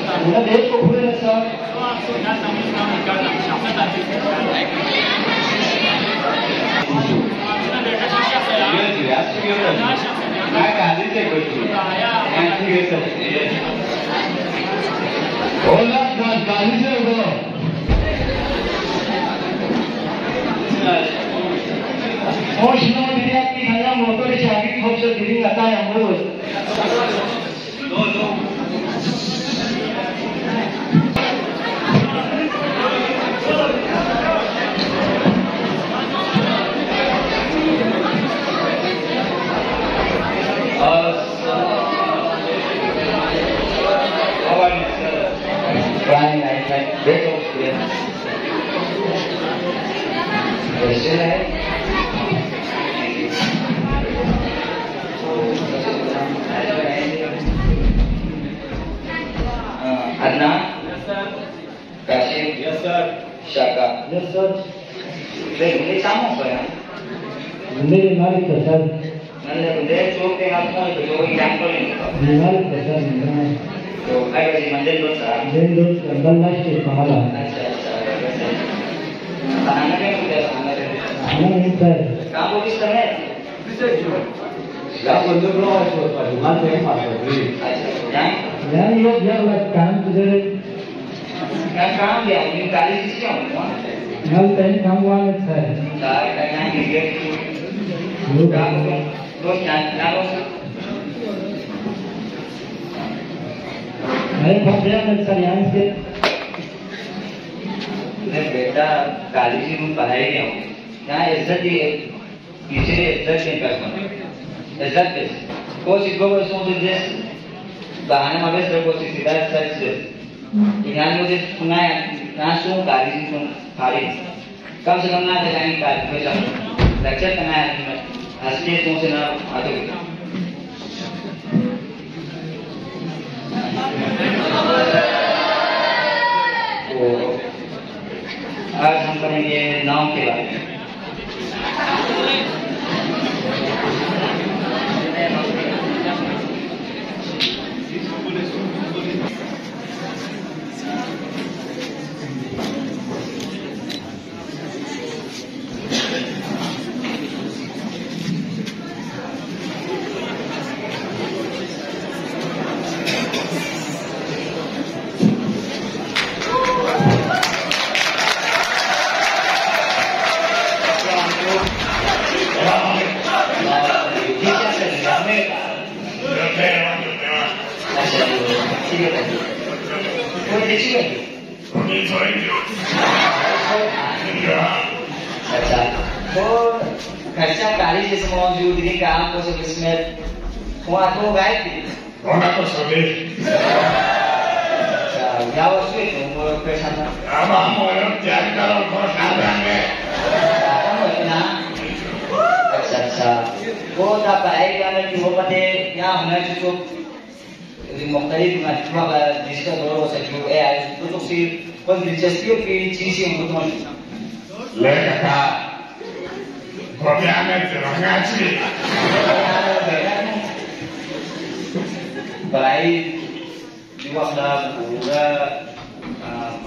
那连不会的车。Yes, sir. Ini kamu apa ya? Ini mari sir. Nanti dia cuci dengan apa itu cuci campur ini. Mari sir. तो काय बजे मंदिर दोन सा दिन दो बल्ला से कहाला अच्छा खाना क्या कुछ खाना नहीं सर काम बोलिस तने या बंदो नो आसो दुकान पे मारो अच्छा यार ये काम तुझे क्या काम दिया ये काली सिस्टम नल टाइम काम वाले सर सारे टाइम के वो काम रोज ना मैं भव्या में सर यहाँ से मैं बेटा काली जी को पढ़ाई गया हूँ यहाँ इज्जत ही किसी ने इज्जत नहीं करता इज्जत दे कोशिश को वो सोच दे बहाने में बस रखो सीधा सच से यहाँ मुझे सुना है ना सुन काली जी सुन खाली कम से कम ना जाएंगे काली को जाओ लेक्चर करना है हंसने तुम से ना आते तो आज हम करेंगे नाम के बारे में अच्छा तो खर्चा काली जैसे मौजूद नहीं काम को सब इसमें वहाँ तो गाय थी वहाँ तो सभी अच्छा क्या उसमें तुम वो कैसा था अब हम लोग त्याग करो और खा लेंगे अच्छा वो था पढ़ाई करने की वो पते यहाँ होना जो मुख्तलिफ मतलब जिसका दौर हो सके वो है तो सिर्फ कौन दिलचस्पियों की चीजें उनको तो लेकर भव्या में तिरंगा ची पढ़ाई युवा का पूरा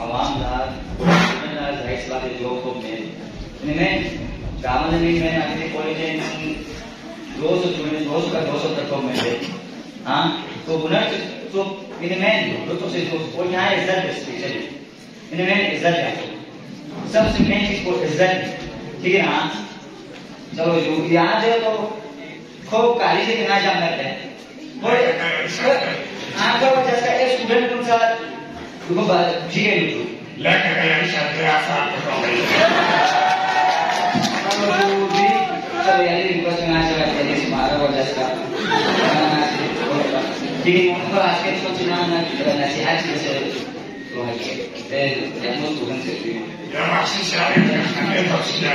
आवाम का जाहिर सी बात है जो तो मैं गाँव में मैंने अपने कॉलेज में 200 तक को मिले हाँ तो बुना तो इनमें तो से वो यहाँ इज्जत है स्पेशली इनमें इज्जत है सबसे मेन चीज को इज्जत ठीक है ना चलो जो यहाँ जो तो खूब काली से कितना जाम करते हैं और आगे वो जैसा एक स्टूडेंट के साथ उनको ठीक है लेकर गया शब्द आसान तो चलो यार रिक्वेस्ट करना चाहते हैं इस बार और जैसा ठीक है उनको आज के तो चुनाव ना नसीहत से तो है ये हम स्टूडेंट से या मासी सारे खाने तो सीधा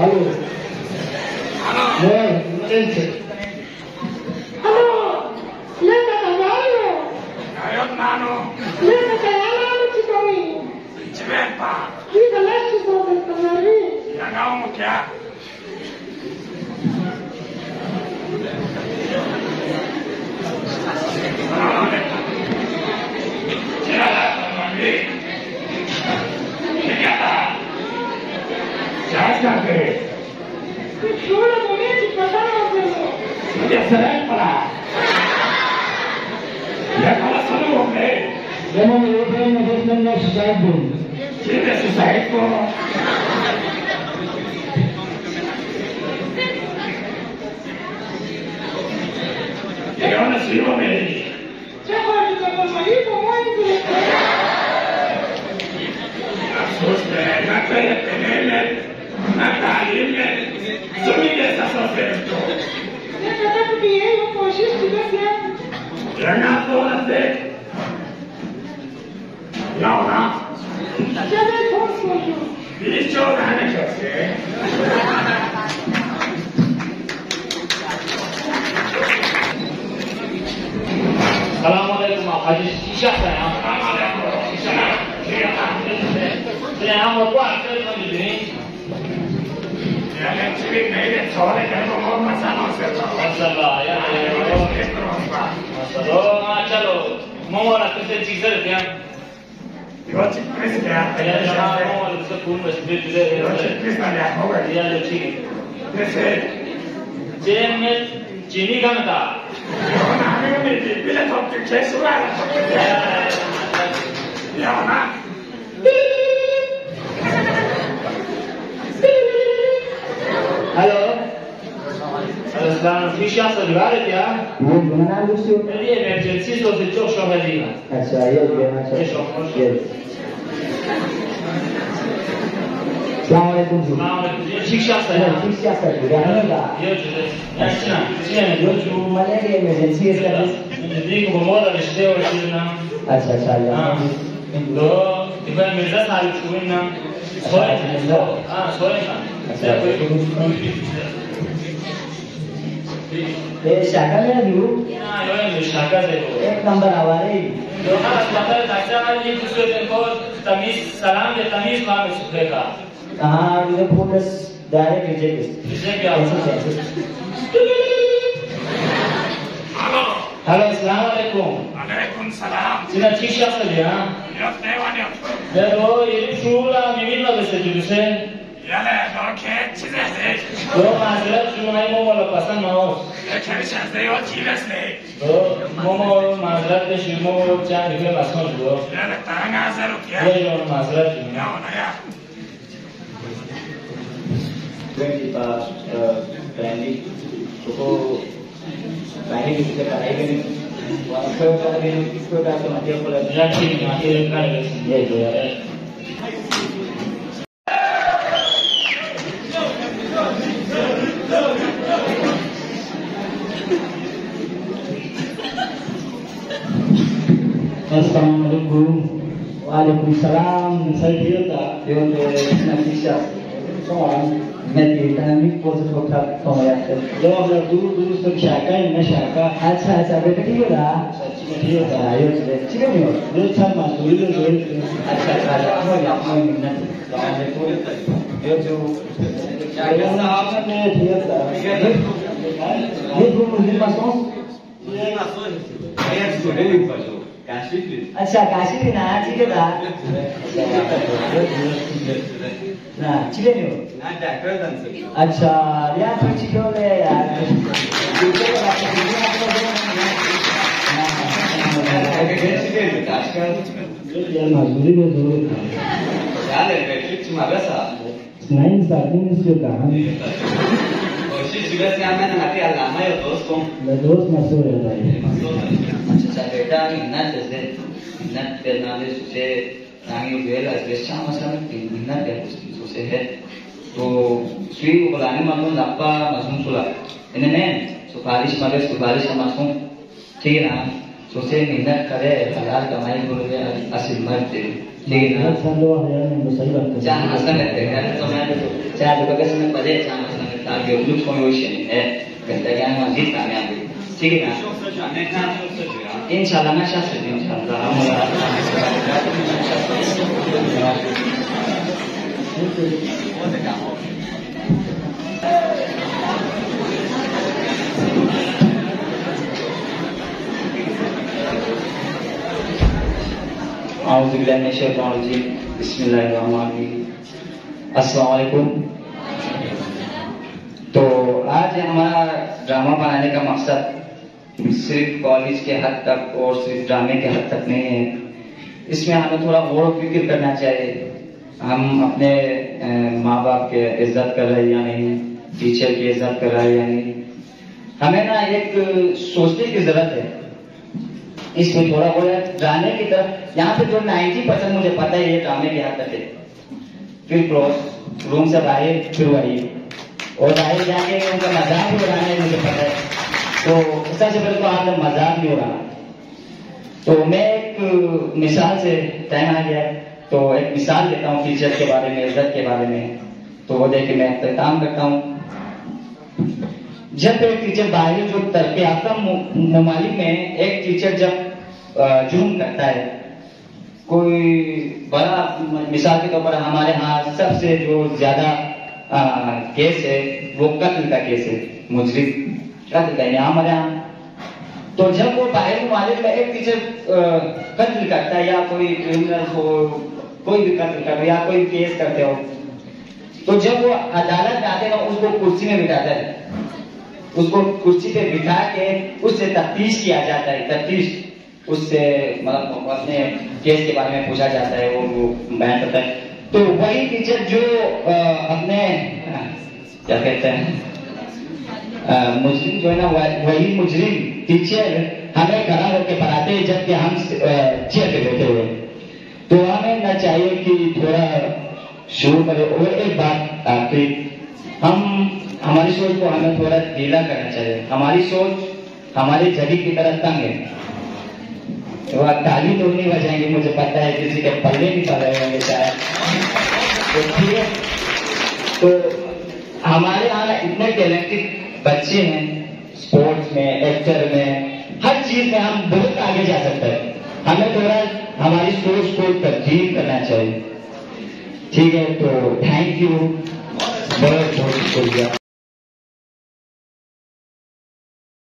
Halo. Halo. Ense. Halo. Leta caballo. Ayo nano. Leta caballo chikoi. Chivepa. Kita lagi soal penari. Ya kamu kya? Solo momenti passarono. Ya será para. Ya kalau selalu okay. Demo European investment of society. Tidak susah itu. Ya mana sih ini? Siapa yang dapat marido muito? Asus deh, nak saya tenelet, nak kalimet, semua desa sosial. Leta dapat dinheiro com justo desse ano. Jangan solat. Ya nak. Já nem posso hoje. Bicho mana sih? Assalamualaikum Haji Syah saya. Saya mau buat sesuatu ini. Yang cilik ni soalnya kalau mau masalah sesuatu. Masalah ya. Masalah चलो मोमोला किसे चीज़ है क्या? Yo cikres ya. Ya जहाँ मोमोला किसे कौन मस्जिद दिले है? Yo cikres ना ya होगा. Ya जो ठीक. जैसे जेल में चीनी का था. yo ना हमें bila top cikres हुआ ना. Ya ना. Halo. Halo sekarang Fisya sedang ya? ये गमना लुसियो. Jadi emergency तो दिचो शोहदीना. अच्छा ये गमना ये शोहर. Assalamualaikum. Assalamualaikum. Fisya saya. ठीक है सर. गाना Yo juga. Ya sih. Sih. जो जो मलेरिया इमरजेंसी है Jadi aku mau ada di sini orang na. अच्छा अच्छा या Do, tiba Mirza Salih Suwin na. Soalnya na. Saya ये शाखा में दू ना यो ये शाखा से हो. एक नंबर आवारे दो हाथ मतलब ताकि ये दूसरे दिन को तमीज सलाम या तमीज काम सुखेगा. कहाँ इधर फोकस डायरेक्ट रिजेक्ट इससे क्या ऐसे होगा? ऐसे Halo. Halo, Assalamualaikum. Waalaikumsalam. Sina Fisya saja. Yo tewanya. Jadi ini shula mimila bese juduse. Ya le doke cikres. Do mazrat cuma mau lepasan mau. Ya kerja saya yo cikres ni. Do mau mazrat ke cuma cari ke lepasan do. Ya le tangga seru ya. Dia yang mazrat Ya cuma. mana ya. 20 pass primary को primary की पढ़ाई करनी वहाँ पे करेंगे किसको डालते Madhya Pradesh Ya sih masih kan. ये जो है Assalamualaikum. Waalaikumsalam. Saya Tirta. Tirta Fisya. Soalan. मैं धार्मिक कोर्स को प्राप्त हो गया है जब हम लोग दूर दूर तक शाखा है न शाखा अच्छा अच्छा बेटा ठीक है सच्ची में ठीक है आयो ठीक है नहीं दो चार मास दूर दूर अच्छा अच्छा हम मिलना गांव में पूरे ये जो शाखा साहब ने ठीक है ये जो मुझे मासों ये मासों ये स्टूडेंट पासो अच्छा काशी भी ना ठीक है ना ठीक है नहीं अच्छा यार तो ठीक हो गया यार मजबूरी में जरूर Selain saat ini juga kan, कोशिश juga sih aman nanti lama ya दोस्तों terus masuk ya tadi. अच्छा बेटा minat जैसे minat करना दे सुसे नांगी उगेला स्पेशल मसला में minat ya सुसे है तो स्वी को बुलाने मालूम लापा मासूम सुला इन्हें ने सुपारिश का मासूम ठीक है ना सुसे minat करे halal कमाई बोलोगे असिल मरते ठीक है ना Selalu ada yang bersama. jangan asal ngerti kan soalnya saya juga kesana pada jangan asal ngerti target untuk promotion kata yang masjid kami ambil ठीक है ना इंशाल्लाह मैं शास्त्र इंशाल्लाह आउज़ुबिल्लाहिमिनश्शैतानिर्रजीम बिस्मिल्लाहिर्रहमानिर्रहीम अस्सलाम वालेकुम। तो आज हमारा ड्रामा बनाने का मकसद सिर्फ कॉलेज के हद तक और सिर्फ ड्रामे के हद तक नहीं है। इसमें हमें थोड़ा गौर फिक्र करना चाहिए हम अपने माँ बाप के इज्जत कर रहे हैं या नहीं, टीचर की इज्जत कर रहे हैं या नहीं। हमें ना एक सोचने की जरूरत है इसमें थोड़ा बोला ड्रामे की तरफ। यहाँ पे जो 90% मुझे पता है ये ड्रामे की हद तक है। फिर क्रॉस रूम से बाहर फिर वही और बाहर जाके उनका मजाक भी उड़ाना है मुझे पता है। तो सबसे पहले तो आपने मजाक भी उड़ाना। तो मैं एक मिसाल से टाइम आ गया तो एक मिसाल देता हूँ टीचर के बारे में, इज्जत के बारे में। तो वो देखिए मैं काम करता हूँ। जब एक टीचर बाहर जो तरक्की याफ्ता ममालिक में एक टीचर जब जुर्म करता है कोई बड़ा, मिसाल के तौर पर हमारे यहाँ सबसे जो ज्यादा केस है वो कत्ल का केस है, मुजरिम कत्ल का है हमारे यहाँ। तो जब वो बाहर ममालिक में एक टीचर कत्ल करता है या कोई क्रिमिनल हो, कोई भी कत्ल कर या कोई केस करते हो, तो जब वो अदालत में आते हैं उसको कुर्सी में बिठाता है, उसको कुर्सी पे बिठा के उससे तफ्तीश किया जाता है। तफ्तीश उससे मतलब अपने केस के बारे में पूछा जाता है और वो बयान करता है। तो वही टीचर जो अपने क्या कहते हैं मुजरिम जो है ना, वही मुजरिम टीचर हमें खड़ा होकर पढ़ाते हैं जबकि हम चेयर पे बैठे हुए। तो हमें ना चाहिए कि थोड़ा शुरू करें। और एक बात आखिरी, हम हमारी सोच को हमें थोड़ा ढीला करना चाहिए। हमारी सोच हमारी जड़ी की तरह तंग है। तो ताली तो नहीं बजाएंगे, मुझे पता है किसी के पल्ले नहीं पड़ रहे होंगे शायद। तो ठीक है, तो हमारे यहाँ इतने टैलेंटेड बच्चे हैं, स्पोर्ट्स में, एक्टर में, हर चीज में हम बहुत आगे जा सकते हैं। हमें थोड़ा हमारी सोच को तब्दील करना चाहिए। ठीक है, तो थैंक यू, बहुत बहुत शुक्रिया।